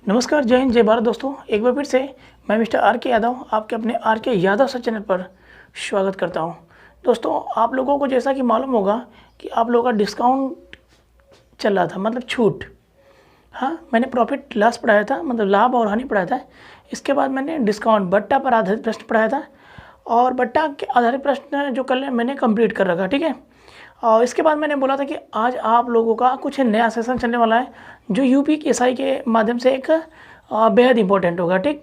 नमस्कार, जय हिंद, जय भारत दोस्तों। एक बार फिर से मैं मिस्टर आर के यादव आपके अपने आर के यादव सर चैनल पर स्वागत करता हूं। दोस्तों, आप लोगों को जैसा कि मालूम होगा कि आप लोगों का डिस्काउंट चल रहा था, मतलब छूट। हाँ, मैंने प्रॉफिट लॉस पढ़ाया था, मतलब लाभ और हानि पढ़ाया था। इसके बाद मैंने डिस्काउंट बट्टा पर आधारित प्रश्न पढ़ाया था और बट्टा के आधारित प्रश्न जो कल मैंने कंप्लीट कर रखा, ठीक है। और इसके बाद मैंने बोला था कि आज आप लोगों का कुछ नया सेशन चलने वाला है जो यूपीएससी के माध्यम से एक बेहद इंपॉर्टेंट होगा, ठीक।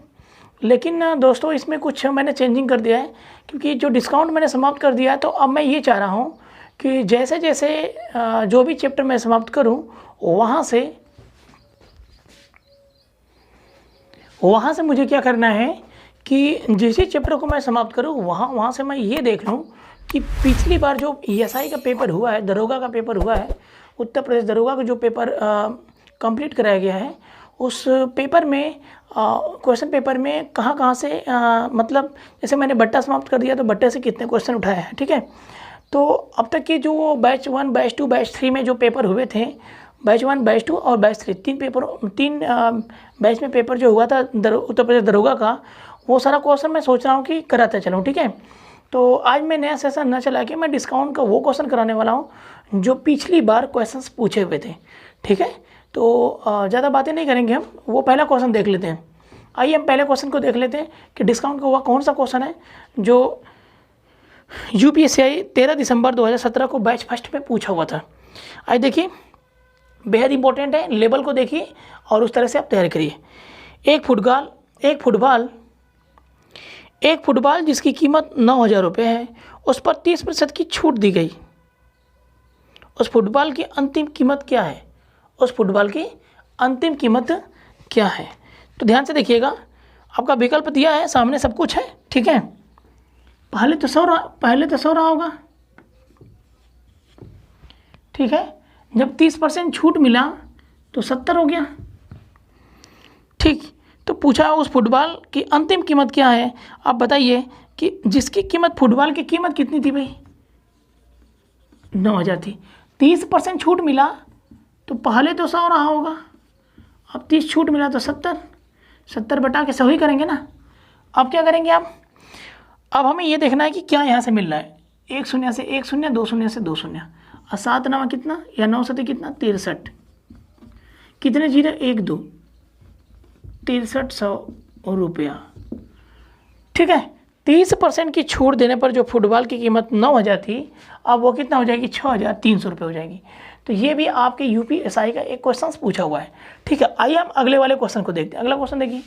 लेकिन दोस्तों, इसमें कुछ मैंने चेंजिंग कर दिया है, क्योंकि जो डिस्काउंट मैंने समाप्त कर दिया है, तो अब मैं ये चाह रहा हूँ कि जैसे जैसे जो भी चैप्टर मैं समाप्त करूँ वहाँ से मुझे क्या करना है कि जिस चैप्टर को मैं समाप्त करूँ वहाँ से मैं ये देख लूँ कि पिछली बार जो ईएसआई का पेपर हुआ है, दरोगा का पेपर हुआ है, उत्तर प्रदेश दरोगा का जो पेपर कंप्लीट कराया गया है, उस पेपर में क्वेश्चन पेपर में कहाँ से मतलब जैसे मैंने बट्टा समाप्त कर दिया तो बट्टे से कितने क्वेश्चन उठाए हैं, ठीक है। तो अब तक के जो बैच 1, बैच 2, बैच 3 में जो पेपर हुए थे, बैच 1, बैच 2 और बैच 3, तीन बैच में पेपर जो हुआ था उत्तर प्रदेश दरोगा का, वो सारा क्वेश्चन मैं सोच रहा हूँ कि कराता चलूँ, ठीक है। तो आज मैं नया सेशन न चला के मैं डिस्काउंट का वो क्वेश्चन कराने वाला हूँ जो पिछली बार क्वेश्चंस पूछे हुए थे, ठीक है। तो ज़्यादा बातें नहीं करेंगे, हम वो पहला क्वेश्चन देख लेते हैं। आइए हम पहले क्वेश्चन को देख लेते हैं कि डिस्काउंट का हुआ कौन सा क्वेश्चन है जो यूपीएससी 13 दिसंबर 2017 को बैच फर्स्ट में पूछा हुआ था। आइए देखिए, बेहद इंपॉर्टेंट है, लेवल को देखिए और उस तरह से आप तैयारी करिए। एक फुटबॉल जिसकी कीमत 9,000 रुपये है, उस पर 30% की छूट दी गई। उस फुटबॉल की अंतिम कीमत क्या है? उस फुटबॉल की अंतिम कीमत क्या है? तो ध्यान से देखिएगा, आपका विकल्प दिया है, सामने सब कुछ है, ठीक है। पहले तो 100 रहा होगा, ठीक है। जब 30% छूट मिला तो 70 हो गया, ठीक। तो पूछा उस फुटबॉल की अंतिम कीमत क्या है। आप बताइए कि जिसकी कीमत, फुटबॉल की कीमत कितनी थी भाई? 9,000 थी। 30% छूट मिला तो पहले तो 100 रहा होगा, अब 30 छूट मिला तो 70 बटा के 100 ही करेंगे ना। अब क्या करेंगे आप? अब हमें ये देखना है कि क्या यहाँ से मिल रहा है। 1 शून्य से 1 शून्य, 2 शून्य से 2 शून्य, और 7 9 कितना, या 9 7 कितना, 63। कितने जीरो? 1 2, 6300 रुपया, ठीक है। 30% की छूट देने पर जो फुटबॉल की कीमत 9,000 थी, अब वो कितना हो जाएगी? 6,300 रुपये हो जाएगी। तो ये भी आपके यूपीएससी का एक क्वेश्चन पूछा हुआ है, ठीक है। आइए हम अगले वाले क्वेश्चन को देखते हैं। अगला क्वेश्चन देखिए,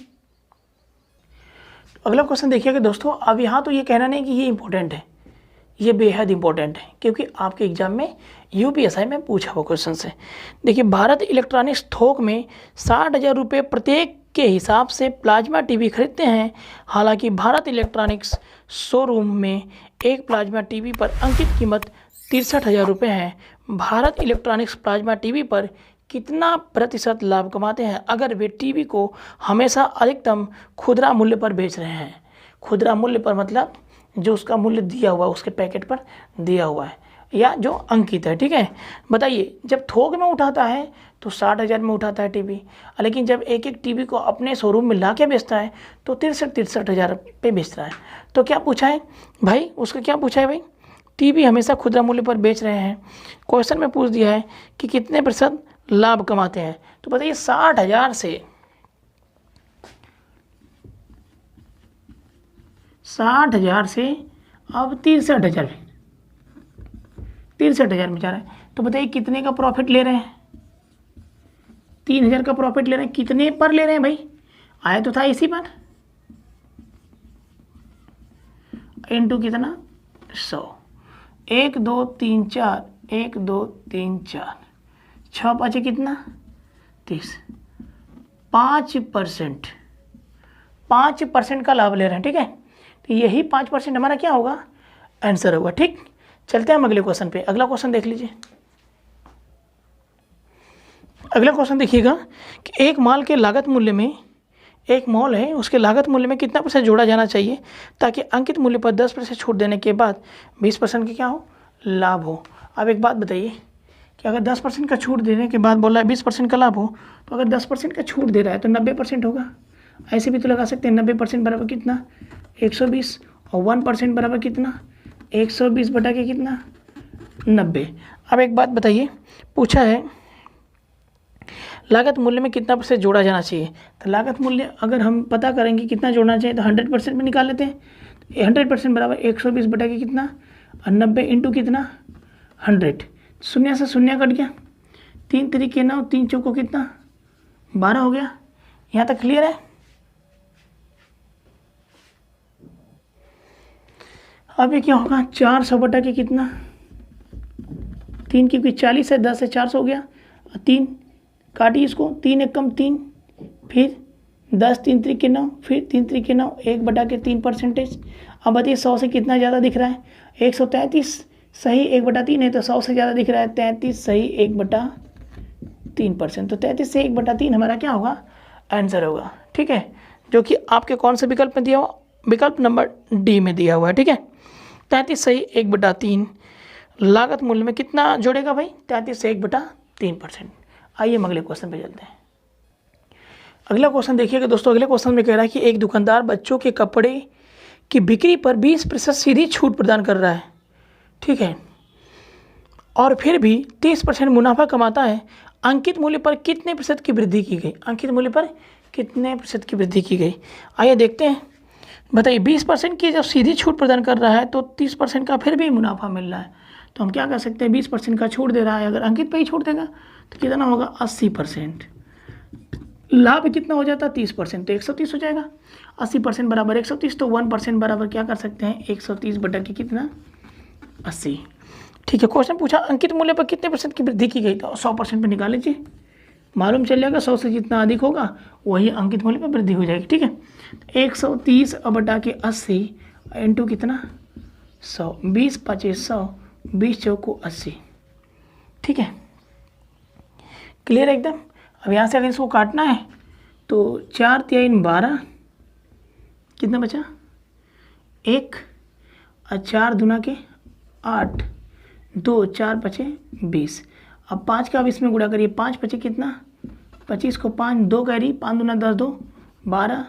अगला क्वेश्चन देखिएगा दोस्तों। अब यहाँ तो ये कहना नहीं कि ये इंपॉर्टेंट है, ये बेहद इंपॉर्टेंट है, क्योंकि आपके एग्जाम में यूपीएससी में पूछा हुआ क्वेश्चन है। देखिए, भारत इलेक्ट्रॉनिक्स थोक में 60,000 रुपये प्रत्येक के हिसाब से प्लाज्मा टीवी खरीदते हैं। हालांकि भारत इलेक्ट्रॉनिक्स शोरूम में एक प्लाज्मा टीवी पर अंकित कीमत 63,000 रुपये है। भारत इलेक्ट्रॉनिक्स प्लाज्मा टीवी पर कितना प्रतिशत लाभ कमाते हैं अगर वे टीवी को हमेशा अधिकतम खुदरा मूल्य पर बेच रहे हैं? खुदरा मूल्य पर मतलब जो उसका मूल्य दिया हुआ है, उसके पैकेट पर दिया हुआ है, या जो अंकित है, ठीक है। बताइए, जब थोक में उठाता है तो 60,000 में उठाता है टीवी, लेकिन जब एक एक टीवी को अपने शोरूम में ला के बेचता है तो 63,000 पे बेच रहा है। तो क्या पूछा है भाई? उसका क्या पूछा है भाई? टीवी हमेशा खुदरा मूल्य पर बेच रहे हैं। क्वेश्चन में पूछ दिया है कि कितने प्रतिशत लाभ कमाते हैं। तो बताइए, 60,000 से 60,000 से अब 63,000 में जा रहा है। तो बताइए कितने का प्रॉफिट ले रहे हैं? 3,000 का प्रॉफिट ले रहे हैं। कितने पर ले रहे हैं भाई? आया तो था इसी पर, इनटू कितना? 100। 1 2 3 4, 1 2 3 4, 6 5 कितना? 30। 5% का लाभ ले रहे हैं, ठीक है। तो यही 5% हमारा क्या होगा? आंसर होगा, ठीक। चलते हैं हम अगले क्वेश्चन पे। अगला क्वेश्चन देख लीजिए। अगला क्वेश्चन देखिएगा कि एक माल के लागत मूल्य में, एक मॉल है, उसके लागत मूल्य में कितना % जोड़ा जाना चाहिए ताकि अंकित मूल्य पर 10% छूट देने के बाद 20% की क्या हो? लाभ हो। अब एक बात बताइए, कि अगर 10% का छूट देने के बाद बोला है 20% का लाभ हो, तो अगर 10% का छूट दे रहा है तो 90% होगा। ऐसे भी तो लगा सकते हैं 90% बराबर कितना 120 और 1% बराबर कितना 120 बटा के कितना 90। अब एक बात बताइए, पूछा है लागत मूल्य में कितना % जोड़ा जाना चाहिए। तो लागत मूल्य अगर हम पता करेंगे कितना जोड़ना चाहिए तो 100% में निकाल लेते हैं। 100% बराबर 120 बटा के कितना और 90 इंटू कितना 100। शून्य से शून्य कट गया, 3 तरीके 9, 3 चौको कितना 12 हो गया। यहाँ तक क्लियर है। अब ये क्या होगा 400 बटा के कितना 3, क्योंकि 40 है 10 है 400 हो गया। 3 काटिए इसको, 3 एक कम 3, फिर 10 3 तरीके 9, फिर 3 तरीके 9, 1 बटा के 3%। अब बताइए 100 से कितना ज़्यादा दिख रहा है 133 सही 1 बटा 3 है, तो 100 से ज़्यादा दिख रहा है 33 सही 1 बटा 3%। तो 33 से 1 बटा 3 हमारा क्या होगा आंसर होगा। ठीक है, जो कि आपके कौन से विकल्प में दिया हुआ, विकल्प नंबर डी में दिया हुआ है। ठीक है, 33 सही 1 बटा 3 लागत मूल्य में कितना जोड़ेगा भाई 33 से 1 बटा 3%। आइए हम अगले क्वेश्चन पे चलते हैं। अगला क्वेश्चन देखिएगा दोस्तों, अगले क्वेश्चन में कह रहा है कि एक दुकानदार बच्चों के कपड़े की बिक्री पर 20% सीधी छूट प्रदान कर रहा है। ठीक है, और फिर भी 30% मुनाफा कमाता है। अंकित मूल्य पर कितने % की वृद्धि की गई, अंकित मूल्य पर कितने % की वृद्धि की गई। आइए देखते हैं। बताइए 20% की जब सीधी छूट प्रदान कर रहा है तो 30% का फिर भी मुनाफा मिल रहा है, तो हम क्या कर सकते हैं 20% का छूट दे रहा है, अगर अंकित पे ही छूट देगा तो कितना होगा 80%। लाभ कितना हो जाता है 30%, तो 130 हो जाएगा। 80% बराबर 130, तो 1% बराबर क्या कर सकते हैं 130 बटा के कितना 80। ठीक है, क्वेश्चन पूछा अंकित मूल्य पर कितने % की वृद्धि की गई, तो 100% पे निकाल लीजिए, मालूम चल जाएगा 100 से जितना अधिक होगा वही अंकित मूल्य पर वृद्धि हो जाएगी। ठीक है, 130 बटा के 80 इंटू कितना 100, 20 25 100, 20 चौको 80। ठीक है, क्लियर है एकदम। अब यहाँ से अगर इसको काटना है तो 4 3 12 कितना बचा 1 और 4 दूना के 8, 2 4 5 20। अब 5 का अब इसमें गुणा करिए, 5 5 कितना 25 को 5 2 कैरी, 5 दूना 10 2 12,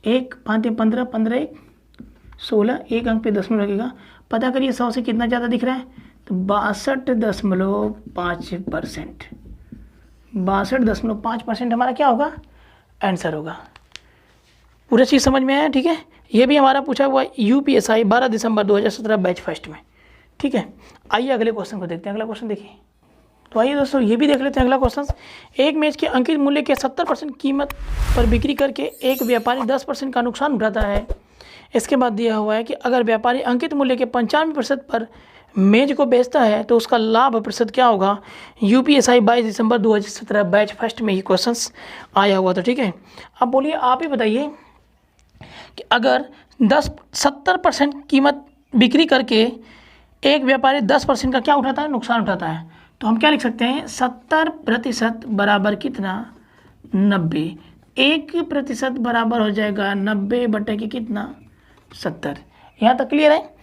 1 5 15 15 1 16, 1 अंक पे दशमलव लगेगा। पता करिए 100 से कितना ज़्यादा दिख रहा है, तो 62.5%। 62.5% हमारा क्या होगा आंसर होगा। पूरा चीज़ समझ में आया। ठीक है, ये भी हमारा पूछा हुआ UPSI 12 दिसंबर 2017 बैच फर्स्ट में। ठीक है, आइए अगले क्वेश्चन को देखते हैं। अगला क्वेश्चन देखिए, तो आइए दोस्तों ये भी देख लेते हैं अगला क्वेश्चन। एक मेज के अंकित मूल्य के 70% कीमत पर बिक्री करके एक व्यापारी 10% का नुकसान उठाता है। इसके बाद दिया हुआ है कि अगर व्यापारी अंकित मूल्य के 95% पर मेज को बेचता है तो उसका लाभ प्रतिशत क्या होगा। UPSI 22 दिसंबर 2017 बैच फर्स्ट में ही क्वेश्चंस आया हुआ था। ठीक है, अब बोलिए आप ही बताइए कि अगर 70% कीमत बिक्री करके एक व्यापारी 10% का क्या उठाता है नुकसान उठाता है, तो हम क्या लिख सकते हैं 70% बराबर कितना 90, 1% बराबर हो जाएगा 90 बटे के कितना 70। यहाँ तक क्लियर है।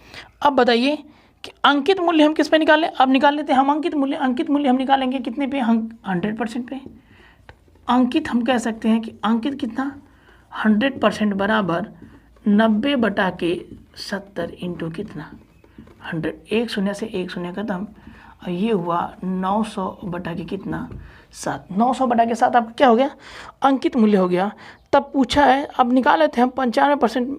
अब बताइए कि अंकित मूल्य हम किस पे निकालें, अब निकाल लेते हैं हम अंकित मूल्य हम निकालेंगे कितने पे 100% पे। तो अंकित हम कह सकते हैं कि अंकित कितना 100% बराबर 90 बटा के 70 इंटू कितना 100, 1 शून्य से 1 शून्य खत्म, और ये हुआ 900 बटा के कितना 7। 900 बटा के 7 आपका क्या हो गया अंकित मूल्य हो गया। तब पूछा है, अब निकाल लेते हैं हम 95%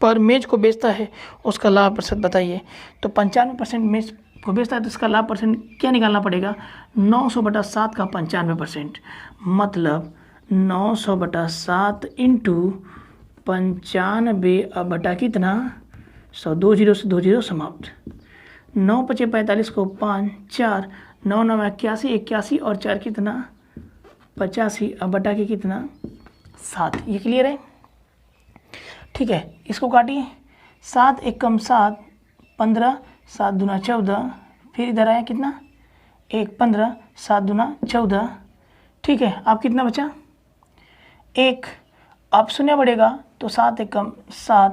पर मेज को बेचता है उसका लाभ प्रतिशत बताइए। तो 95% मेज को बेचता है तो इसका लाभ परसेंट क्या निकालना पड़ेगा 900 बटा 7 का 95%, मतलब 900 बटा 7 इंटू 95 बटा कितना 100, 2 0 से 2 0 समाप्त, 9 5 45 को 5 4, 9 9 81 81 और 4 कितना 85 अब बटा के कितना 7। ये क्लियर है। ठीक है, इसको काटिए, 7 1 कम 7 15, 7 दूना 14, फिर इधर आया कितना 1 15, 7 दूना 14। ठीक है, अब कितना बचा 1, अब शून्य बढ़ेगा तो 7 1 कम 7,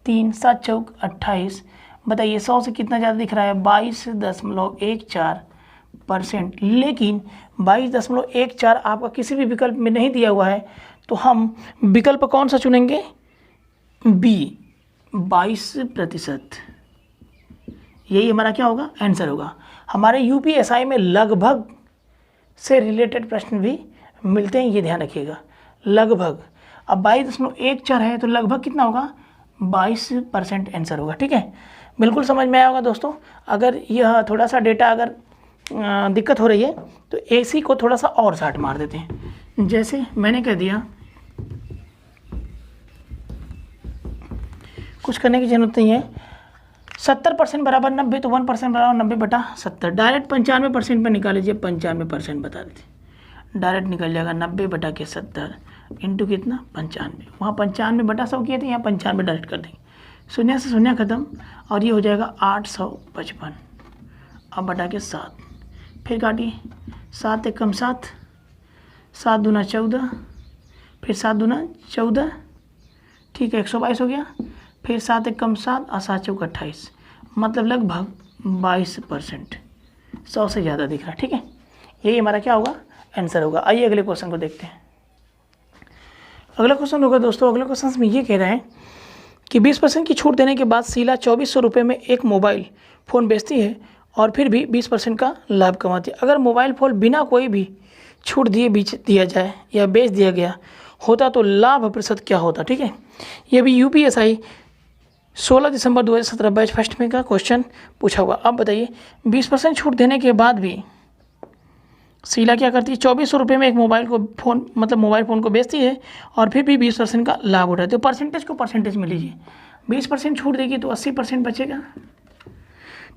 3 7 चौक 28। बताइए 100 से कितना ज़्यादा दिख रहा है 22.14, परसेंट, लेकिन 22.14 आपका किसी भी विकल्प में नहीं दिया हुआ है, तो हम विकल्प कौन सा चुनेंगे? बी, 22%। यही हमारा क्या होगा? आंसर होगा। हमारे यूपीएसआई में लगभग से रिलेटेड प्रश्न भी मिलते हैं, ये ध्यान रखिएगा। लगभग, अब 22.14 है तो लगभग कितना होगा? 22% आंसर होगा। ठीक है, बिल्कुल समझ में आया होगा दोस्तों। अगर यह थोड़ा सा डेटा अगर दिक्कत हो रही है तो एसी को थोड़ा सा और साट मार देते हैं। जैसे मैंने कह दिया, कुछ करने की जरूरत नहीं है। 70% बराबर 90, तो 1% बराबर 90/70। डायरेक्ट 95% पर निकाल लीजिए, 95% बता देते, डायरेक्ट निकल जाएगा 90/70 इंटू कितना? 95। वहाँ 95/100 किए थे, यहाँ 95 डायरेक्ट कर देंगे, शून्य से शून्य खत्म, और ये हो जाएगा 855। अब बटा के 7, फिर काटिए, 7 एकम 7, 7 दूना 14, फिर 7 दूना 14, ठीक है, 122 हो गया। फिर 7 एकम 7 और 7 चौक 28, मतलब लगभग 22%, 100 से ज़्यादा दिख रहा है। ठीक है, यही हमारा क्या होगा? आंसर होगा। आइए अगले क्वेश्चन को देखते हैं। अगला क्वेश्चन होगा दोस्तों, अगले क्वेश्चन में ये कह रहे हैं कि 20% की छूट देने के बाद शीला 2400 रुपये में एक मोबाइल फ़ोन बेचती है और फिर भी 20% का लाभ कमाती है। अगर मोबाइल फ़ोन बिना कोई भी छूट दिए बेच दिया जाए या बेच दिया गया होता तो लाभ प्रतिशत क्या होता? ठीक है, ये भी यूपीएसआई 16 दिसंबर 2017 बैच फर्स्ट में का क्वेश्चन पूछा हुआ। अब बताइए, 20% छूट देने के बाद भी शीला क्या करती है? 2400 रुपये में एक मोबाइल फ़ोन को बेचती है और फिर भी 20% का लाभ उठाती है। तो परसेंटेज को परसेंटेज में लीजिए, 20% छूट देगी तो 80% बचेगा।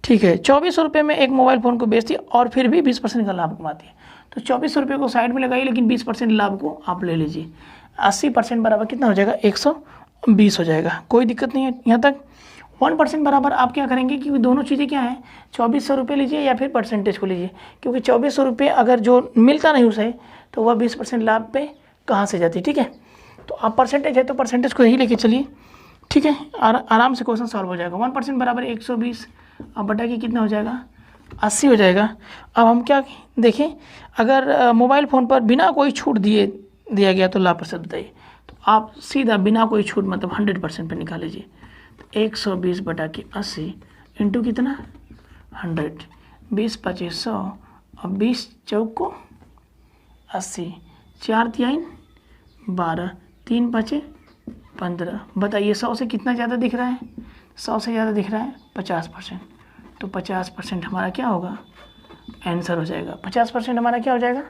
ठीक है, 2400 रुपये में एक मोबाइल फ़ोन को बेचती है और फिर भी 20% का लाभ कमाती है। तो 2400 रुपये को साइड में लगाइए, लेकिन 20% लाभ को आप ले लीजिए। 80% बराबर कितना हो जाएगा? 120 हो जाएगा। कोई दिक्कत नहीं है यहाँ तक। 1% बराबर आप क्या करेंगे कि दोनों चीज़ें क्या हैं? 2400 रुपये लीजिए या फिर परसेंटेज को लीजिए, क्योंकि 2400 रुपये अगर जो मिलता नहीं उसे, तो वह 20% लाभ पे कहाँ से जाती है? ठीक है, तो आप परसेंटेज है तो परसेंटेज को यही लेके चलिए। ठीक है, आराम से क्वेश्चन सॉल्व हो जाएगा। 1% बराबर 120, अब बटा के कितना हो जाएगा? 80 हो जाएगा। अब हम क्या देखें, अगर मोबाइल फ़ोन पर बिना कोई छूट दिया गया तो लाभ प्रतिशत बताइए। तो आप सीधा बिना कोई छूट मतलब 100% पे निकाल लीजिए। 120 बटा के 80 इंटू कितना? 100, 20 × 100 और 20 चौक को 80, 4 तिहाई 12, 3 × 15। बताइए 100 से कितना ज़्यादा दिख रहा है? 100 से ज़्यादा दिख रहा है 50%। तो 50% हमारा क्या होगा? आंसर हो जाएगा। 50% हमारा क्या हो जाएगा?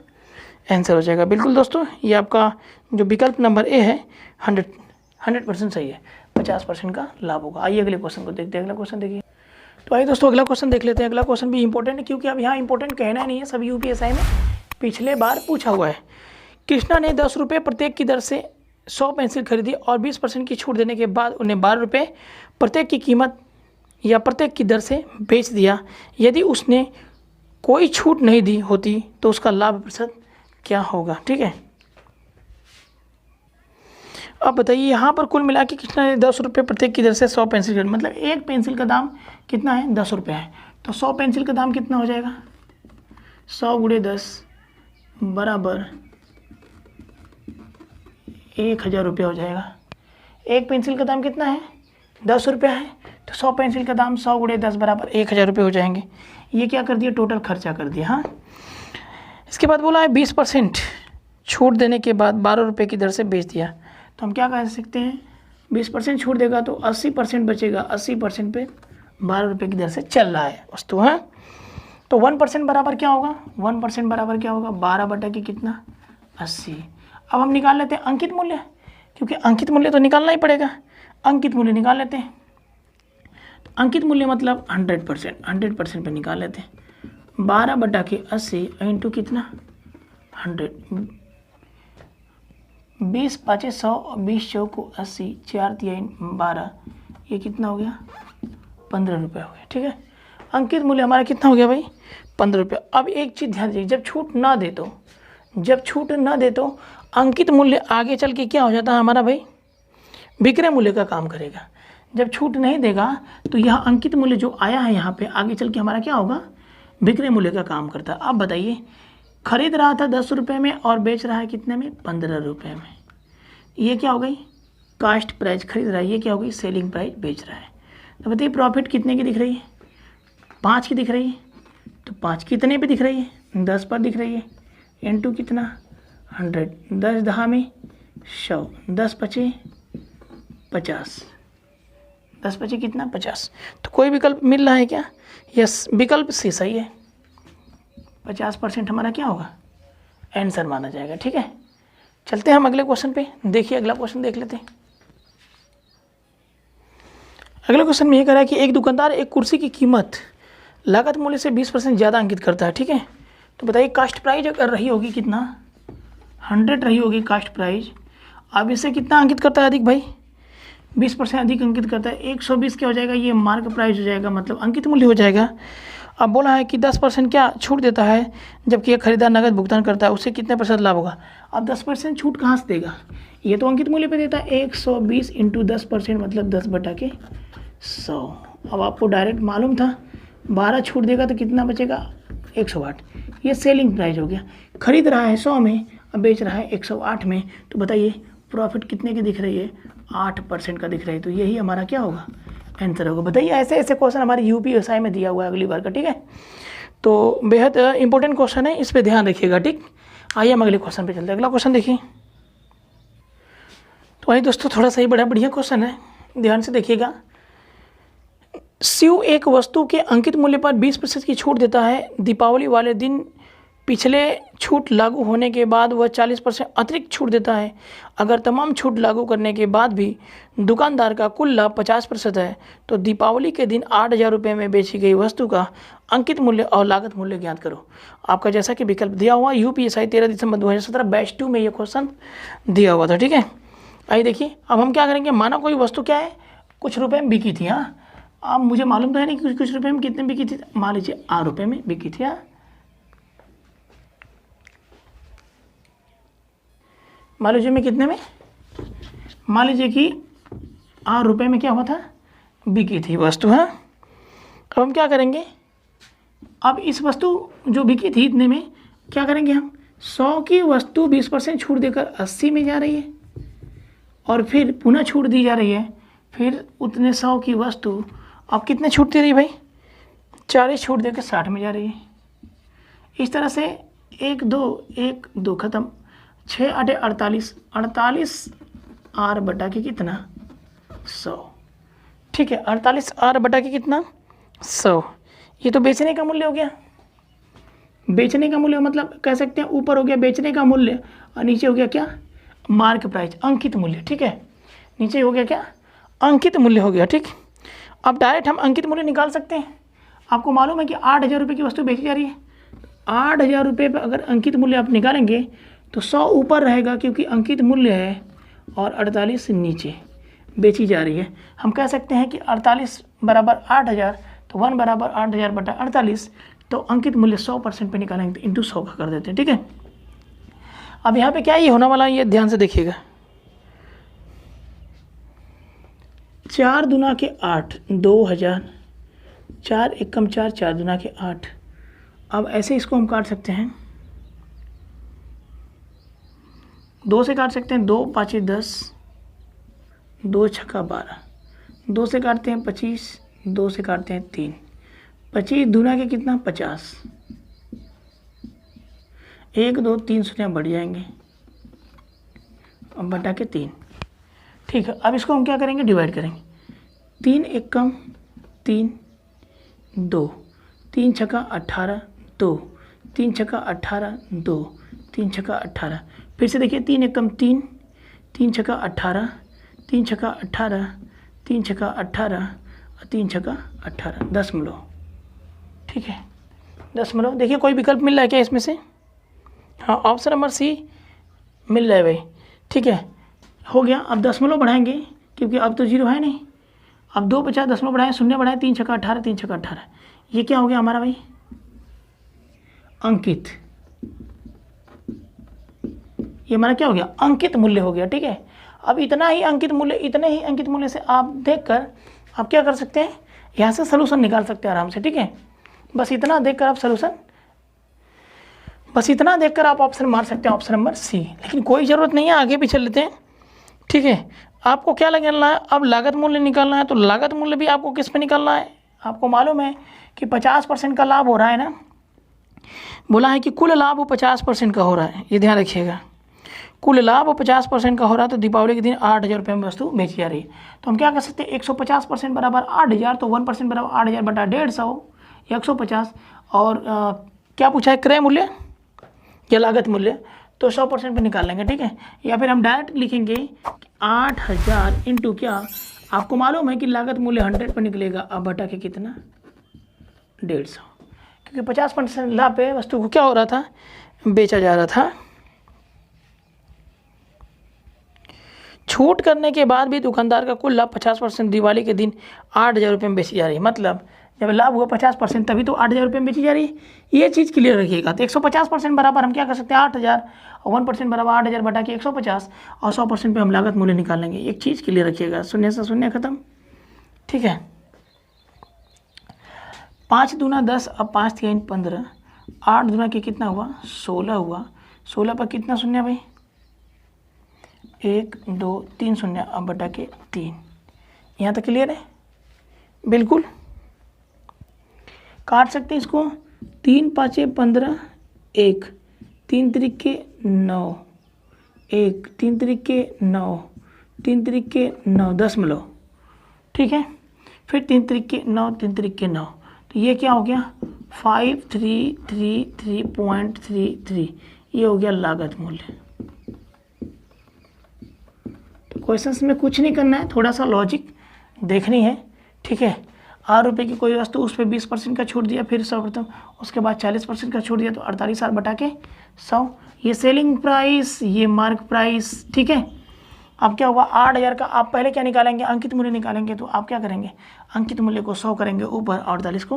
आंसर हो जाएगा। बिल्कुल दोस्तों, ये आपका जो विकल्प नंबर ए है 100% सही है। 50% का लाभ होगा। आइए अगले क्वेश्चन को देखते हैं। अगला क्वेश्चन देखिए। तो आइए दोस्तों अगला क्वेश्चन देख लेते हैं। अगला क्वेश्चन भी इंपॉर्टेंट है, क्योंकि अब यहाँ इंपॉर्टेंट कहना ही नहीं है, सभी यूपीएसआई में पिछले बार पूछा हुआ है। कृष्णा ने 10 रुपये प्रत्येक की दर से 100 पेंसिल खरीदी और 20% की छूट देने के बाद उन्हें 12 रुपये प्रत्येक की कीमत या प्रत्येक की दर से बेच दिया। यदि उसने कोई छूट नहीं दी होती तो उसका लाभ प्रतिशत क्या होगा? ठीक है, अब बताइए, यहाँ पर कुल मिला के कृष्णा ने 10 रुपये प्रत्येक की दर से 100 पेंसिल खरीदी, मतलब एक पेंसिल का दाम कितना है? 10 रुपये है। तो 100 पेंसिल का दाम कितना हो जाएगा? 100 × 10 बराबर 1000 रुपये हो जाएगा। एक पेंसिल का दाम कितना है? 10 रुपये है, तो 100 पेंसिल का दाम 100 × 10 बराबर 1000 रुपये हो जाएंगे। ये क्या कर दिया? टोटल खर्चा कर दिया। हाँ, इसके बाद बोला है 20% छूट देने के बाद 12 रुपये की दर से बेच दिया। तो हम क्या कह सकते हैं? 20% छूट देगा तो 80% बचेगा। 80% पे 12 रुपये की दर से चल रहा है वस्तु। है तो 1% बराबर क्या होगा? 1% बराबर क्या होगा? 12 बटा के कितना? 80। अब हम निकाल लेते हैं अंकित मूल्य, क्योंकि अंकित मूल्य तो निकालना ही पड़ेगा। अंकित मूल्य निकाल लेते हैं। तो अंकित मूल्य मतलब 100% पे निकाल लेते हैं। 12 बटा के 80 इंटू कितना? 100। 20 × 5 100 और 20 चौक को 80, 4 तिहाई 12, ये कितना हो गया? 15 रुपये हो गया। ठीक है, अंकित मूल्य हमारा कितना हो गया भाई? 15 रुपये। अब एक चीज़ ध्यान दीजिए, जब छूट ना दे तो अंकित मूल्य आगे चल के क्या हो जाता है हमारा भाई? विक्रय मूल्य का काम करेगा। जब छूट नहीं देगा तो यह अंकित मूल्य जो आया है यहाँ पे आगे चल के हमारा क्या होगा? विक्रय मूल्य का काम करता है। अब बताइए, खरीद रहा था 10 रुपये में और बेच रहा है कितने में, 15 रुपये में। ये क्या हो गई, कास्ट प्राइस खरीद रहा है, ये क्या हो गई, सेलिंग प्राइस बेच रहा है। तो बताइए प्रॉफिट कितने की दिख रही है, 5 की दिख रही है। तो 5 कितने पे दिख रही है, 10 पर दिख रही है। इनटू कितना, 100, 10 दहा में 100, 10 पचे 50, 10 पचे कितना, 50। तो कोई विकल्प मिल रहा है क्या, यस, विकल्प सी सही है। 50% हमारा क्या होगा, आंसर माना जाएगा। ठीक है, चलते हैं हम अगले क्वेश्चन पे। देखिए अगला क्वेश्चन देख लेते हैं। अगले क्वेश्चन में ये कह रहा है कि एक दुकानदार एक कुर्सी की कीमत लागत मूल्य से 20% ज़्यादा अंकित करता है। ठीक है, तो बताइए कास्ट प्राइस अगर रही होगी कितना, 100 रही होगी कास्ट प्राइस। अब इसे कितना अंकित करता है अधिक भाई, 20% अधिक अंकित करता है। 120 क्या हो जाएगा, ये मार्क प्राइस हो जाएगा, मतलब अंकित मूल्य हो जाएगा। अब बोला है कि 10% क्या छूट देता है, जबकि एक खरीदार नगद भुगतान करता है, उससे कितने % लाभ होगा। अब 10% छूट कहाँ से देगा, ये तो अंकित मूल्य पे देता है। 120 इंटू 10% मतलब 10/100। अब आपको डायरेक्ट मालूम था 12 छूट देगा तो कितना बचेगा, 108। ये सेलिंग प्राइस हो गया। खरीद रहा है 100 में, अब बेच रहा है 108 में। तो बताइए प्रॉफिट कितने की दिख रही है, 8% का दिख रहा है। तो यही हमारा क्या होगा, आंसर होगा। बताइए ऐसे ऐसे क्वेश्चन हमारे यूपीएसआई में दिया हुआ है अगली बार का। ठीक है, तो बेहद इंपॉर्टेंट क्वेश्चन है, इस पर ध्यान रखिएगा। ठीक, आइए हम अगले क्वेश्चन पे चलते हैं। अगला क्वेश्चन देखिए। तो आइए दोस्तों, थोड़ा सा ही बड़ा बढ़िया क्वेश्चन है, ध्यान से देखिएगा। शिव एक वस्तु के अंकित मूल्य पर 20% की छूट देता है। दीपावली वाले दिन पिछले छूट लागू होने के बाद वह 40% अतिरिक्त छूट देता है। अगर तमाम छूट लागू करने के बाद भी दुकानदार का कुल लाभ 50% है, तो दीपावली के दिन 8,000 रुपये में बेची गई वस्तु का अंकित मूल्य और लागत मूल्य ज्ञात करो। आपका जैसा कि विकल्प दिया हुआ यूपीएसआई 13 दिसंबर 2017 बैच 2 में ये क्वेश्चन दिया हुआ था। ठीक है, आइए देखिए अब हम क्या करेंगे। माना कोई वस्तु क्या है, कुछ रुपये में बिकी थी। हाँ, अब मुझे मालूम तो है नहीं कि कुछ रुपये में कितने बिकी थी। मान लीजिए 8 रुपये में बिकी थी। हाँ, मान लीजिए मैं कितने में, मान लीजिए कि 8 रुपये में क्या हुआ था, बिकी थी वस्तु। हाँ, अब हम क्या करेंगे, अब इस वस्तु जो बिकी थी इतने में क्या करेंगे हम, 100 की वस्तु 20% छूट देकर 80 में जा रही है, और फिर पुनः छूट दी जा रही है। फिर उतने 100 की वस्तु अब कितने छूट दे रही है भाई, 40 छूट देकर 60 में जा रही है। इस तरह से 1 2 खत्म, 6 8 48, 48 आर बटा के कितना, 100। ठीक है, 48 आर बटा के कितना, 100। ये तो बेचने का मूल्य हो गया। बेचने का मूल्य मतलब कह सकते हैं ऊपर हो गया बेचने का मूल्य और नीचे हो गया क्या, मार्क प्राइस, अंकित मूल्य। ठीक है, नीचे हो गया क्या, अंकित मूल्य हो गया। ठीक, अब डायरेक्ट हम अंकित मूल्य निकाल सकते हैं। आपको मालूम है कि 8,000 रुपये की वस्तु बेची जा रही है। 8,000 रुपये पर अगर अंकित मूल्य आप निकालेंगे तो 100 ऊपर रहेगा क्योंकि अंकित मूल्य है, और 48 नीचे बेची जा रही है। हम कह सकते हैं कि 48 बराबर 8,000, तो 1 बराबर 8,000 बटा 48। तो अंकित मूल्य 100% पे निकालेंगे तो इंटू 100 का कर देते हैं। ठीक है, अब यहाँ पे क्या ये होने वाला है, ये ध्यान से देखिएगा। 4 दूना के 8, 2,000, 4 एकम 4, 4 दूना के 8। अब ऐसे इसको हम काट सकते हैं, 2 से काट सकते हैं, 2 5 10, 2 छक्का 12, 2 से काटते हैं 25, 2 से काटते हैं 3, 25 दूना के कितना, 50, 1 2 3 शून्य बढ़ जाएंगे, अब बटा के 3। ठीक है, अब इसको हम क्या करेंगे, डिवाइड करेंगे। 3 एकम 3, 2, 3 छक्का 18, 2, 3 छक्का 18, 2, 3 छक्का 18। फिर से देखिए 3 एकम 3, 3 छक्का 18, 3 छक्का 18, 3 छक्का 18 और 3 छक्का 18, 10 ठीक है, 10। देखिए कोई विकल्प मिल रहा है क्या इसमें से, हाँ ऑप्शन नंबर सी मिल रहा है भाई। ठीक है, हो गया। अब 10 बढ़ाएंगे क्योंकि अब तो 0 है नहीं। अब 2 50 10 बढ़ाएं, 0 बढ़ाएं, 3 छक्का 18, 3 छक्का 18। ये क्या हो गया हमारा भाई, अंकित। ये हमारा क्या हो गया, अंकित मूल्य हो गया। ठीक है, अब इतना ही अंकित मूल्य, इतने ही अंकित मूल्य से आप देखकर आप क्या कर सकते हैं, यहाँ से सलूशन निकाल सकते हैं आराम से। ठीक है, बस इतना देखकर आप ऑप्शन मार सकते हैं, ऑप्शन नंबर सी। लेकिन कोई ज़रूरत नहीं है, आगे भी चल लेते हैं। ठीक है, आपको क्या निकालना है, अब लागत मूल्य निकालना है। तो लागत मूल्य भी आपको किस पे निकालना है, आपको मालूम है कि 50% का लाभ हो रहा है ना, बोला है कि कुल लाभ वो 50% का हो रहा है, ये ध्यान रखिएगा। कुल लाभ वो 50% का हो रहा है, तो दीपावली के दिन 8,000 रुपये में वस्तु बेची जा रही है। तो हम क्या कर सकते हैं, 150% बराबर 8,000, तो 1% बराबर 8,000 बटा 150 या 150। और क्या पूछा है, क्रय मूल्य या लागत मूल्य, तो 100% पे निकाल लेंगे। ठीक है, या फिर हम डायरेक्ट लिखेंगे 8,000 इंटू क्या, आपको मालूम है कि लागत मूल्य 100 पर निकलेगा, अब बटा के कितना 150, क्योंकि 50% लाभ पे वस्तु को क्या हो रहा था, बेचा जा रहा था। छूट करने के बाद भी दुकानदार का कुल लाभ 50% दिवाली के दिन 8,000 रुपये में बेची जा रही है। मतलब जब लाभ हुआ 50% तभी तो 8,000 रुपये में बेची जा रही है, ये चीज़ क्लियर रखिएगा। तो 150% बराबर हम क्या कर सकते हैं 8,000, और 1% बराबर 8,000 बटा के 150, और 100% पे हम लागत मूल्य निकाल लेंगे। एक चीज़ क्लियर रखिएगा, शून्य से शून्य खत्म। ठीक है, 5 दूना 10, अब 5 3 15, 8 दूना के कितना हुआ 16 हुआ, 16 पर कितना शून्य भाई, 1 2 3 शून्य, अब बटा के 3। यहाँ तक क्लियर है, बिल्कुल काट सकते हैं इसको, 3 5 15, 1 3 त्रिके 9, 1 3 त्रिके 9, 3 त्रिके 9 दशमलव। ठीक है, फिर 3 त्रिके 9, 3 त्रिके 9, तो ये क्या हो गया 5333.33, ये हो गया लागत मूल्य। तो क्वेश्चंस में कुछ नहीं करना है, थोड़ा सा लॉजिक देखनी है। ठीक है, 8 रुपये की कोई वस्तु, उस पर 20% का छूट दिया, फिर सर्वप्रथम उसके बाद 40% का छूट दिया, तो 48 बटा के 100, ये सेलिंग प्राइस, ये मार्क प्राइस। ठीक है, अब क्या हुआ 8,000 का, आप पहले क्या निकालेंगे, अंकित मूल्य निकालेंगे। तो आप क्या करेंगे, अंकित मूल्य को 100 करेंगे ऊपर, 48 को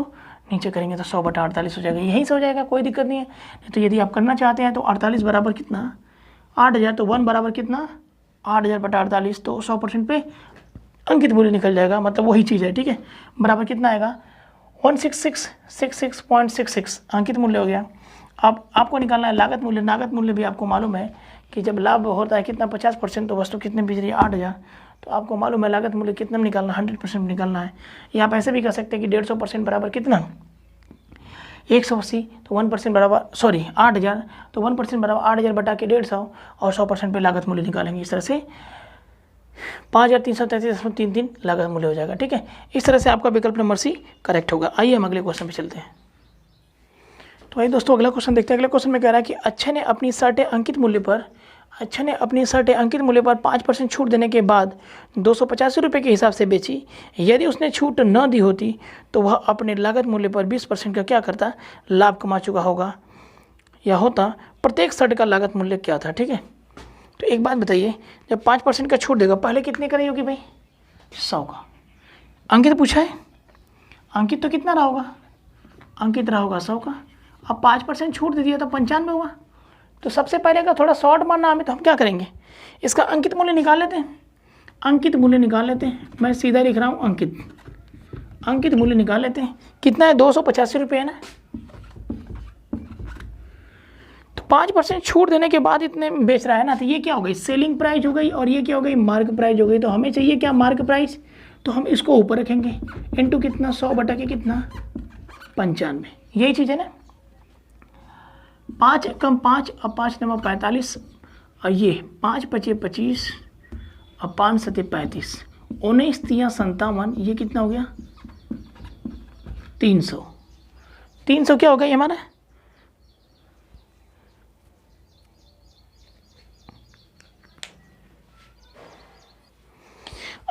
नीचे करेंगे, तो 100 बटा 48 हो जाएगा, यहीं से हो जाएगा, कोई दिक्कत नहीं है। तो यदि आप करना चाहते हैं तो 48 बराबर कितना 8,000, तो 1 बराबर कितना 8,000 बटा 48, तो 100% पे अंकित मूल्य निकल जाएगा, मतलब वही चीज़ है। ठीक है, बराबर कितना आएगा 16666.66 अंकित मूल्य हो गया। अब आपको निकालना है लागत मूल्य। लागत मूल्य भी आपको मालूम है कि जब लाभ होता है कितना 50%, तो वस्तु कितने बेच रही है 8,000, तो आपको मालूम है लागत मूल्य कितना में निकालना, 100% निकालना है। या आप ऐसे भी कर सकते हैं कि 150% बराबर कितना 180, तो 1% बराबर 8,000, तो 1% बराबर 8,000 बटा के 150, और 100% पे लागत मूल्य निकालेंगे। इस तरह से 5,333.33 लागत मूल्य हो जाएगा। ठीक है, इस तरह से आपका विकल्प नंबर सी करेक्ट होगा। आइए हम अगले क्वेश्चन पे चलते हैं। तो भाई दोस्तों अगला क्वेश्चन देखते हैं। अगले क्वेश्चन में कह रहा है कि अच्छे ने अपनी शर्टें अंकित मूल्य पर 5% छूट देने के बाद 285 रुपये के हिसाब से बेची। यदि उसने छूट न दी होती तो वह अपने लागत मूल्य पर 20% का क्या करता, लाभ कमा चुका होगा या होता। प्रत्येक शर्ट का लागत मूल्य क्या था। ठीक है, तो एक बात बताइए, जब 5% का छूट देगा पहले कितने का रही होगी भाई 100 का। अंकित पूछा है, अंकित तो कितना रहा होगा, अंकित रहा होगा 100 का। अब 5% छूट दे दिया तो 95 हुआ। तो सबसे पहले का थोड़ा शॉर्ट मारना हमें, तो हम क्या करेंगे, इसका अंकित मूल्य निकाल लेते हैं। अंकित मूल्य निकाल लेते हैं, मैं सीधा लिख रहा हूँ अंकित मूल्य निकाल लेते हैं। कितना है 285 रुपये है ना। तो 5% छूट देने के बाद इतने बेच रहा है ना, तो ये क्या हो गई सेलिंग प्राइस हो गई, और ये क्या हो गई मार्क प्राइस हो गई। तो हमें चाहिए क्या मार्क प्राइस, तो हम इसको ऊपर रखेंगे इंटू कितना 100 बटा के कितना 95, यही चीज़ है ना। 5 कम 5, अब 5 नंबर 45, और ये 5 पचे 25, अब 5 सते 35, 19 तिया 57, ये कितना हो गया 300 क्या हो गया ये हमारा।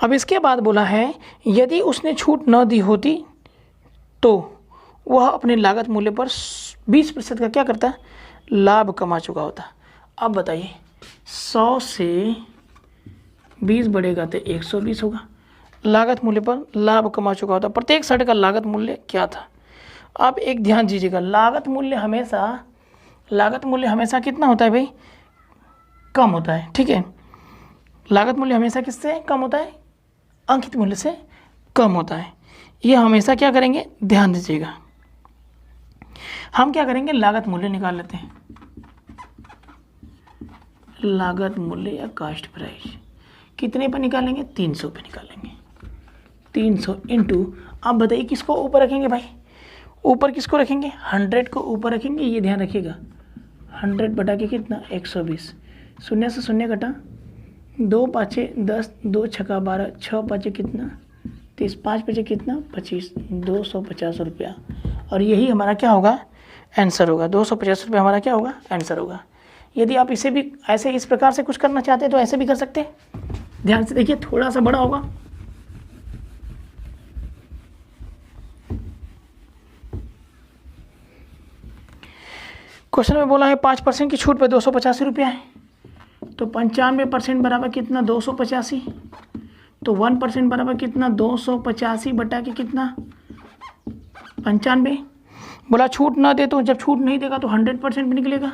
अब इसके बाद बोला है यदि उसने छूट न दी होती तो वह अपने लागत मूल्य पर 20% का क्या करता, लाभ कमा चुका होता। अब बताइए 100 से 20 बढ़ेगा तो 120 होगा, लागत मूल्य पर लाभ कमा चुका होता। प्रत्येक शर्ट का लागत मूल्य क्या था। अब एक ध्यान दीजिएगा, लागत मूल्य हमेशा कितना होता है भाई, कम होता है। ठीक है, लागत मूल्य हमेशा किससे कम होता है, अंकित मूल्य से कम होता है। ये हमेशा क्या करेंगे ध्यान दीजिएगा। हम क्या करेंगे, लागत मूल्य निकाल लेते हैं। लागत मूल्य या कास्ट प्राइस कितने पर निकालेंगे, 300 पे निकालेंगे। 300 इंटू, आप बताइए किसको ऊपर रखेंगे भाई, ऊपर किसको रखेंगे, 100 को ऊपर रखेंगे, ये ध्यान रखिएगा। 100 बटा के कितना, 120। शून्य से शून्य घटा, 2 पाँचे 10, 2 छक्का 12, 6 पाँचे कितना 30, 5 पाँचे कितना 25, 250 रुपया। और यही हमारा क्या होगा, आंसर होगा। 250 रुपये हमारा क्या होगा, आंसर होगा। यदि आप इसे भी ऐसे इस प्रकार से कुछ करना चाहते हैं तो ऐसे भी कर सकते हैं। ध्यान से देखिए, थोड़ा सा बड़ा होगा। क्वेश्चन में बोला है 5% की छूट पे 285 रुपया है, तो 95% बराबर कितना, 285। तो 1% बराबर कितना, 285 बटा के कितना 95। बोला छूट ना दे, तो जब छूट नहीं देगा तो 100% भी निकलेगा।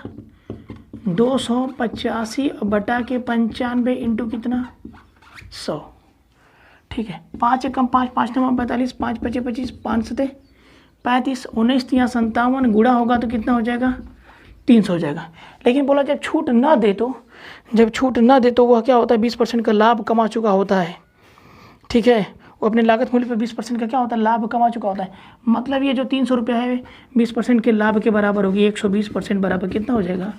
285 बटा के 95 इंटू कितना 100। ठीक है, 5 एकम 5, 5 नवा 45, 5 पचे 25, 5 सते 35, 19 या 57 गुणा होगा तो कितना हो जाएगा, 300 हो जाएगा। लेकिन बोला जब छूट ना दे तो, जब छूट ना दे तो वह क्या होता है, 20% का लाभ कमा चुका होता है। ठीक है, वो अपने लागत मूल्य पर 20% का क्या होता है, लाभ कमा चुका होता है। मतलब ये जो 300 रुपया है 20% के लाभ के बराबर होगी। 120% बराबर कितना हो जाएगा,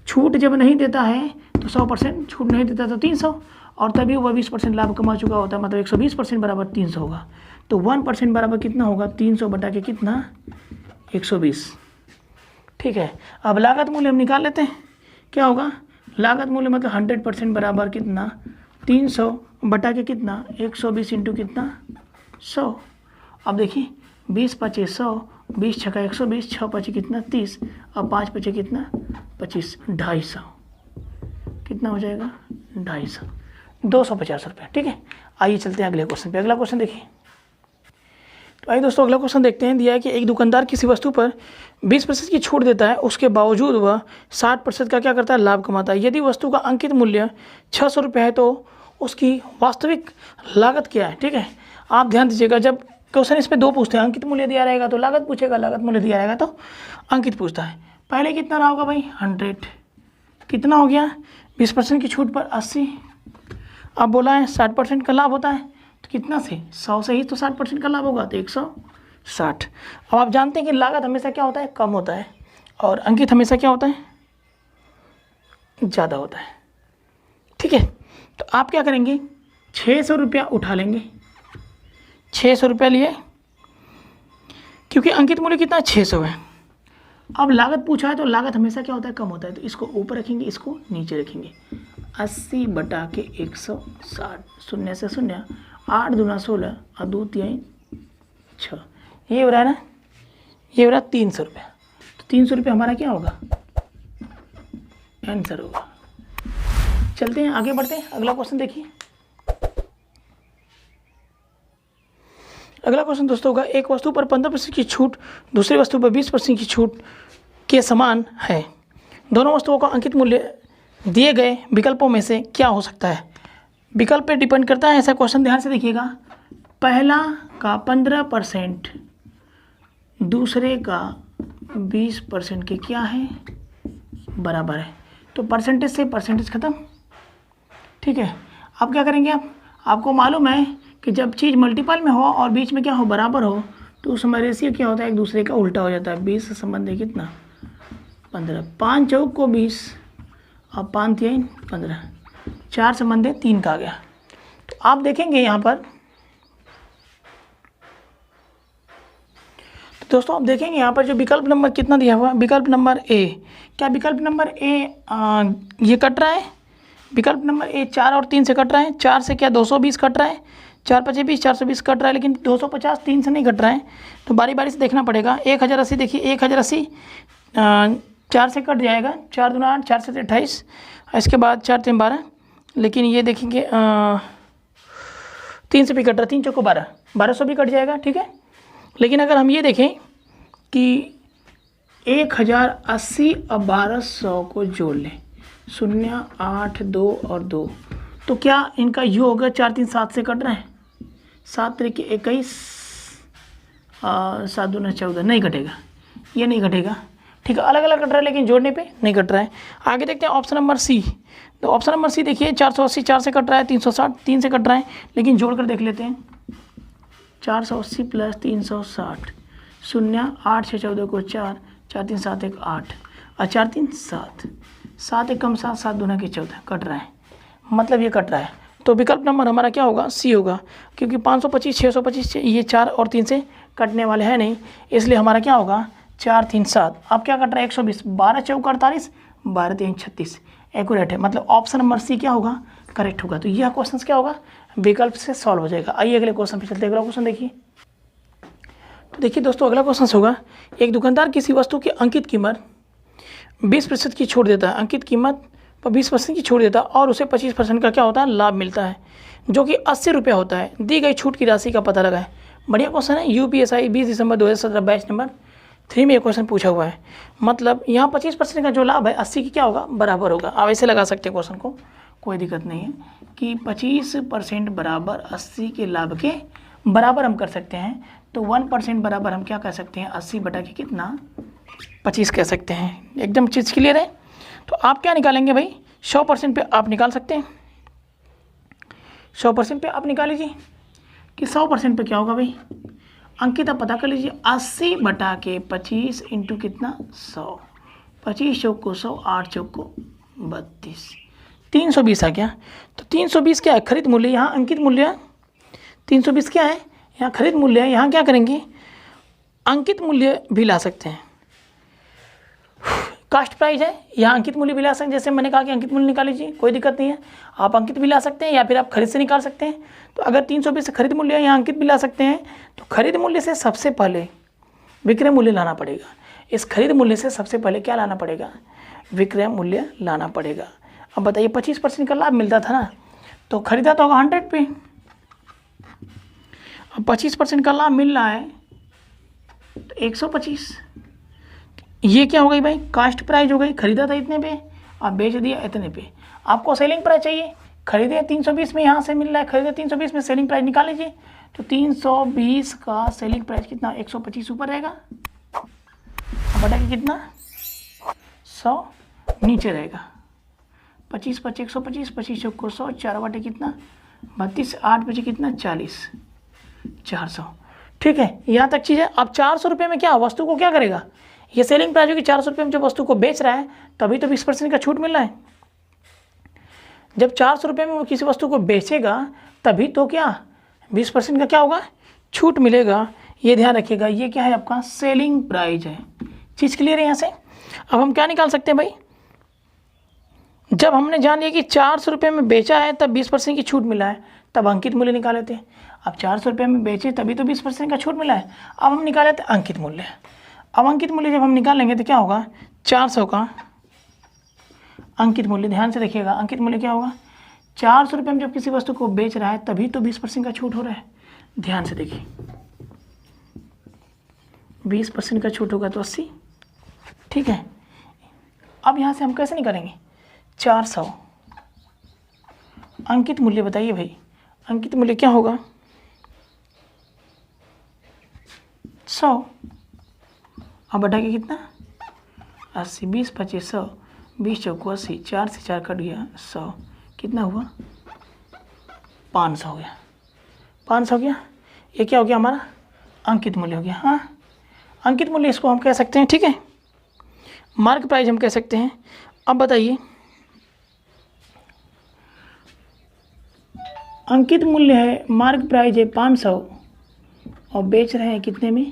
छूट जब नहीं देता है तो 100%, छूट नहीं देता तो 300, और तभी वह 20% लाभ कमा चुका होता है। मतलब 120% बराबर 300 होगा। तो 1% बराबर कितना होगा, 300 बटा के कितना 120। ठीक है, अब लागत मूल्य हम निकाल लेते हैं। क्या होगा, लागत मूल्य मतलब 100% बराबर कितना 300 बटा के कितना 120 इंटू कितना 100। अब देखिए 20 पचे 100, 20 छक्का 120, 6 पचे कितना 30, अब 5 पचे कितना 25, 250 कितना हो जाएगा 250, 250 रुपये। ठीक है, आइए चलते हैं अगले क्वेश्चन पे। अगला क्वेश्चन देखिए, तो आइए दोस्तों अगला क्वेश्चन देखते हैं। दिया है कि एक दुकानदार किसी वस्तु पर 20% की छूट देता है, उसके बावजूद वह 60% का क्या करता है, लाभ कमाता है। यदि वस्तु का अंकित मूल्य 600 रुपये है तो उसकी वास्तविक लागत क्या है। ठीक है, आप ध्यान दीजिएगा, जब क्वेश्चन इस पर 2 पूछते हैं, अंकित मूल्य दिया रहेगा तो लागत पूछेगा, लागत मूल्य दिया रहेगा तो अंकित पूछता है। पहले कितना रहा होगा भाई 100, कितना हो गया 20% की छूट पर 80। अब बोला है 60% का लाभ होता है, तो कितना से 100 से ही तो 60% का लाभ होगा, तो 160। अब आप जानते हैं कि लागत हमेशा क्या होता है, कम होता है, और अंकित हमेशा क्या होता है, ज़्यादा होता है। ठीक है, तो आप क्या करेंगे, 600 रुपया उठा लेंगे। 600 रुपया लिए, क्योंकि अंकित मूल्य कितना 600 है। अब लागत पूछा है तो लागत हमेशा क्या होता है, कम होता है, तो इसको ऊपर रखेंगे, इसको नीचे रखेंगे। 80 बटा के 160, शून्य से शून्य, 8 दूना 16 और 2 तिहाई 6, ये हो रहा है ना, ये हो रहा है 300 रुपया। तो 300 रुपया हमारा क्या होगा, आंसर होगा। चलते हैं आगे बढ़ते हैं, अगला क्वेश्चन देखिए। अगला क्वेश्चन दोस्तों होगा, एक वस्तु पर 15% की छूट दूसरी वस्तु पर 20% की छूट के समान है। दोनों वस्तुओं का अंकित मूल्य दिए गए विकल्पों में से क्या हो सकता है। विकल्प पे डिपेंड करता है ऐसा क्वेश्चन, ध्यान से देखिएगा। पहला का 15%, दूसरे का 20% के क्या है, बराबर है। तो परसेंटेज से परसेंटेज खत्म। ठीक है, अब क्या करेंगे आप, आपको मालूम है कि जब चीज़ मल्टीपल में हो और बीच में क्या हो, बराबर हो, तो उस समय रेशियो क्या होता है, एक दूसरे का उल्टा हो जाता है। 20 से संबंध है कितना 15, 5 चौक को 20 और 5 तिहाई 15, 4 संबंध है 3 का आ गया। तो आप देखेंगे यहाँ पर, तो दोस्तों आप देखेंगे यहाँ पर जो विकल्प नंबर कितना दिया हुआ है, विकल्प नंबर ए, क्या विकल्प नंबर ए ये कट रहा है, विकल्प नंबर ए 4 और 3 से कट रहा है। 4 से क्या 220 कट रहा है, 4 पचे 20, 420 कट रहा है, लेकिन 250 3 से नहीं कट रहा है, तो बारी बारी से देखना पड़ेगा। 1080 देखिए, 1080 4 से कट जाएगा, 4 दूना 8, 4 से 28, इसके बाद 4 3 12, लेकिन ये देखेंगे 3 से भी कट रहा, 3 चौको 12, 1200 भी कट जाएगा। ठीक है, लेकिन अगर हम ये देखें कि 1080 और 1200 को जोड़ लें, 0 8 2 और 2, तो क्या इनका योग 4 3 7 से कट रहा है, 7 3 21, 7 दूना 14, नहीं कटेगा। ये नहीं घटेगा, ठीक है। अलग अलग कट रहा है लेकिन जोड़ने पे नहीं कट रहा है। आगे देखते हैं ऑप्शन नंबर सी। तो ऑप्शन नंबर सी देखिए 480 4 से कट रहा है, 360 3 से कट रहा है, लेकिन जोड़ कर देख लेते हैं। 480 प्लस 360 शून्य 8 6 14 को 4 4 3 7 1 8 और 4 3 7 7 1 कम 7 7 दूना के 14 कट रहा है, मतलब ये कट रहा है। तो विकल्प नंबर हमारा क्या होगा, सी होगा, क्योंकि 525 625 ये 4 और 3 से कटने वाले हैं नहीं, इसलिए हमारा क्या होगा 4 3 7। अब क्या कट रहा है 120, 12 चौका 48 12 3 36 एक्यूरेट है, मतलब ऑप्शन नंबर सी क्या होगा, करेक्ट होगा। तो यह क्वेश्चन क्या होगा, विकल्प से सॉल्व हो जाएगा। आइए अगले क्वेश्चन पे चलते हैं। अगला क्वेश्चन देखिए। तो देखिए दोस्तों अगला क्वेश्चन होगा, एक दुकानदार किसी वस्तु की अंकित कीमत 20% की छूट देता है, अंकित कीमत पर 20% की छूट देता है और उसे 25% का क्या होता है, लाभ मिलता है, जो कि 80 रुपये होता है। दी गई छूट की राशि का पता लगाएं। बढ़िया क्वेश्चन है, यूपीएसआई 20 दिसंबर 2017 बैच नंबर 3 में ये क्वेश्चन पूछा हुआ है। मतलब यहाँ 25% का जो लाभ है 80 की क्या होगा, बराबर होगा। आप ऐसे लगा सकते हैं क्वेश्चन को, कोई दिक्कत नहीं है कि 25% बराबर 80 के लाभ के बराबर हम कर सकते हैं। तो 1% बराबर हम क्या कह सकते हैं, 80 बटा के कितना 25 कह सकते हैं। एकदम चीज़ क्लियर है। तो आप क्या निकालेंगे भाई, 100% पे आप निकाल सकते हैं, 100% पे आप निकाल लीजिए कि 100% पे क्या होगा भाई, अंकित आप पता कर लीजिए। 80 बटा के 25 इंटू कितना 100, 25 चौक को 100 8 चौक को 32 320 आ गया। तो 320 क्या है, खरीद मूल्य, यहाँ अंकित मूल्य 320 क्या है, यहाँ खरीद मूल्य है। यहाँ क्या करेंगे, अंकित मूल्य भी ला सकते हैं, कास्ट प्राइस है, यहाँ अंकित मूल्य भी ला सकते हैं। जैसे मैंने कहा कि अंकित मूल्य निकाल लीजिए, कोई दिक्कत नहीं है, आप अंकित भी ला सकते हैं या फिर आप खरीद से निकाल सकते हैं। तो अगर 320 से खरीद मूल्य है, यहाँ अंकित भी ला सकते हैं। तो खरीद मूल्य से सबसे पहले विक्रय मूल्य लाना पड़ेगा। इस खरीद मूल्य से सबसे पहले क्या लाना पड़ेगा, विक्रय मूल्य लाना पड़ेगा। अब बताइए 25% का लाभ मिलता था ना, तो खरीदा तो होगा 100 पे, अब 25% का लाभ मिल रहा है तो 125, ये क्या हो गई भाई, कास्ट प्राइस हो गई। खरीदा था इतने पे, आप बेच दिया इतने पे। आपको सेलिंग प्राइस चाहिए, खरीदे 320 में, यहाँ से मिल रहा है, खरीदे 320 में, सेलिंग प्राइस निकाल लीजिए। तो 320 का सेलिंग प्राइस कितना, 125 ऊपर रहेगा, बटा के कितना 100 नीचे रहेगा। 25 25 125 25 चौक को 100 4 बटे कितना 32 8 बजे कितना 40 400। ठीक है, यहाँ तक चीज़ है। अब 400 रुपये में क्या वस्तु को क्या करेगा, ये सेलिंग प्राइस होगी। 400 रुपये में जब वस्तु को बेच रहा है तभी तो 20% का छूट मिल रहा है। जब 400 रुपये में वो किसी वस्तु को बेचेगा तभी तो क्या 20% का क्या होगा, छूट मिलेगा। ये ध्यान रखिएगा, ये क्या है आपका सेलिंग प्राइस है। चीज़ क्लियर है यहाँ से। अब हम क्या निकाल सकते हैं भाई, जब हमने जान लिया कि 400 रुपये में बेचा है तब 20% की छूट मिला है, तब अंकित मूल्य निकाल लेते हैं। अब 400 रुपये में बेचे तभी तो 20% का छूट मिला है, अब हम निकाल लेते हैं अंकित मूल्य। अब अंकित मूल्य जब हम निकाल लेंगे तो क्या होगा, 400 का अंकित मूल्य, ध्यान से देखिएगा, अंकित मूल्य क्या होगा, 400 रुपये में जब किसी वस्तु को बेच रहा है तभी तो 20% का छूट हो रहा है। ध्यान से देखिए, 20% का छूट होगा तो 80। ठीक है, अब यहाँ से हम कैसे निकालेंगे, 400 अंकित मूल्य, बताइए भाई अंकित मूल्य क्या होगा 100, अब बटा के कितना 80, 20 25 100, 20 चौक 80, 4 से 4 कट गया 100, कितना हुआ 500 हो गया, 500 हो गया। ये क्या हो गया हमारा अंकित मूल्य हो गया। हाँ, अंकित मूल्य इसको हम कह सकते हैं। ठीक है, मार्क प्राइस हम कह सकते हैं। अब बताइए अंकित मूल्य है, मार्क प्राइस है 500 और बेच रहे हैं कितने में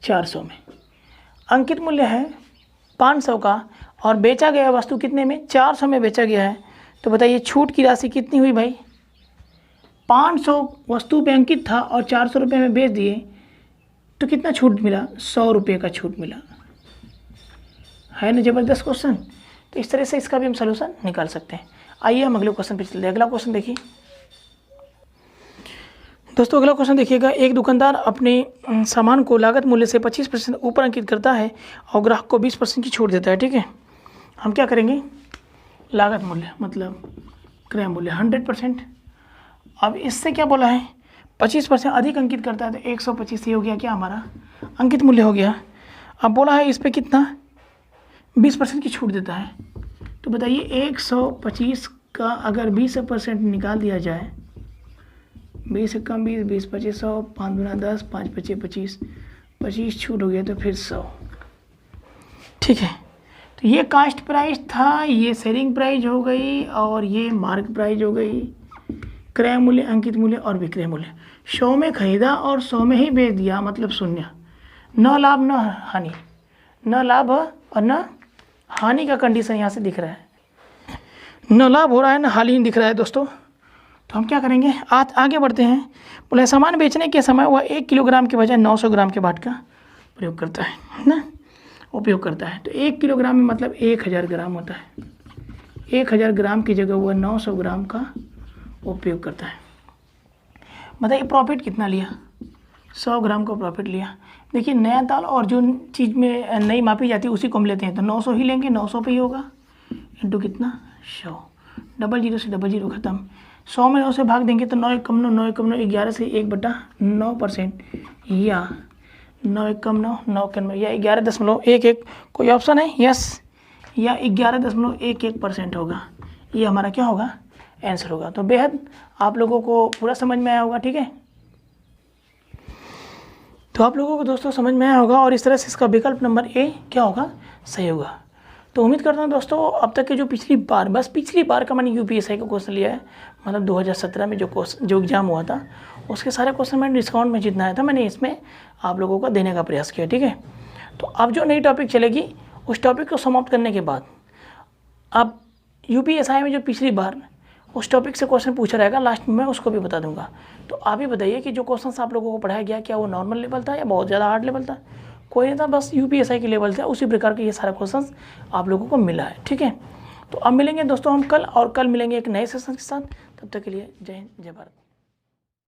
400 में। अंकित मूल्य है 500 का और बेचा गया वस्तु कितने में 400 में बेचा गया है। तो बताइए छूट की राशि कितनी हुई भाई, 500 वस्तु पे अंकित था और 400 रुपये में बेच दिए तो कितना छूट मिला, 100 रुपये का छूट मिला। है ना ज़बरदस्त क्वेश्चन। तो इस तरह से इसका भी हम सलूशन निकाल सकते हैं। आइए हम अगले क्वेश्चन पे चलते हैं। अगला क्वेश्चन देखिए दोस्तों, अगला क्वेश्चन देखिएगा। एक दुकानदार अपने सामान को लागत मूल्य से 25% ऊपर अंकित करता है और ग्राहक को 20% की छूट देता है। ठीक है, हम क्या करेंगे, लागत मूल्य मतलब क्रय मूल्य 100%। अब इससे क्या बोला है, 25% अधिक अंकित करता है तो 125 ये हो गया क्या हमारा अंकित मूल्य हो गया। अब बोला है इस पे कितना 20% की छूट देता है, तो बताइए 125 का अगर 20% निकाल दिया जाए, 20 कम 20, 20 25 100, 5 गुना 10, 5 25 25, 25 छूट हो गया तो फिर 100। ठीक है, तो ये कास्ट प्राइस था, ये सेलिंग प्राइस हो गई और ये मार्क प्राइस हो गई, क्रय मूल्य, अंकित मूल्य और विक्रय मूल्य। 100 में खरीदा और 100 में ही बेच दिया, मतलब शून्य, न लाभ न हानि, न लाभ और न हानि का कंडीशन यहाँ से दिख रहा है, न लाभ हो रहा है न हानि दिख रहा है दोस्तों। तो हम क्या करेंगे, आज आगे बढ़ते हैं। बोले सामान बेचने के समय वह 1 किलोग्राम के बजाय 900 ग्राम के बाट का प्रयोग करता है ना, उपयोग करता है। तो 1 किलोग्राम में मतलब 1000 ग्राम होता है, 1000 ग्राम की जगह वह 900 ग्राम का उपयोग करता है। बताइए प्रॉफिट कितना लिया, 100 ग्राम का प्रॉफिट लिया। देखिए नया दाल और जो चीज़ में नई मापी जाती है उसी को हम लेते हैं, तो 900 ही लेंगे, 900 पे ही होगा, इंटू कितना 100, डबल जीरो से डबल जीरो खत्म। 100 में 9 से भाग देंगे तो 9 एक कम 9, 9 एक कम 9, 11 से 1/9% या 9 एक कम 9, 9 कम 9 या 11.11 कोई ऑप्शन है, यस, या 11.11% होगा। ये हमारा क्या होगा, आंसर होगा। तो बेहद आप लोगों को पूरा समझ में आया होगा। ठीक है, तो आप लोगों को दोस्तों समझ में आया होगा और इस तरह से इसका विकल्प नंबर ए क्या होगा, सही होगा। तो उम्मीद करता हूँ दोस्तों अब तक के जो पिछली बार का मैंने यूपीएससी का क्वेश्चन लिया है, मतलब 2017 में जो एग्ज़ाम हुआ था उसके सारे क्वेश्चन मैंने डिस्काउंट में जितना आया था मैंने इसमें आप लोगों को देने का प्रयास किया। ठीक है, तो अब जो नई टॉपिक चलेगी उस टॉपिक को समाप्त करने के बाद अब यूपीएससी में जो पिछली बार उस टॉपिक से क्वेश्चन पूछा रहेगा, लास्ट में मैं उसको भी बता दूंगा। तो आप ही बताइए कि जो क्वेश्चन आप लोगों को पढ़ाया गया क्या वो नॉर्मल लेवल था या बहुत ज़्यादा हार्ड लेवल था, कोई नहीं था, बस यूपीएससी के लेवल था, उसी प्रकार के ये सारा क्वेश्चन आप लोगों को मिला है। ठीक है, तो अब मिलेंगे दोस्तों हम कल, और कल मिलेंगे एक नए सेशन के साथ। तब तक के लिए जय हिंद, जय भारत।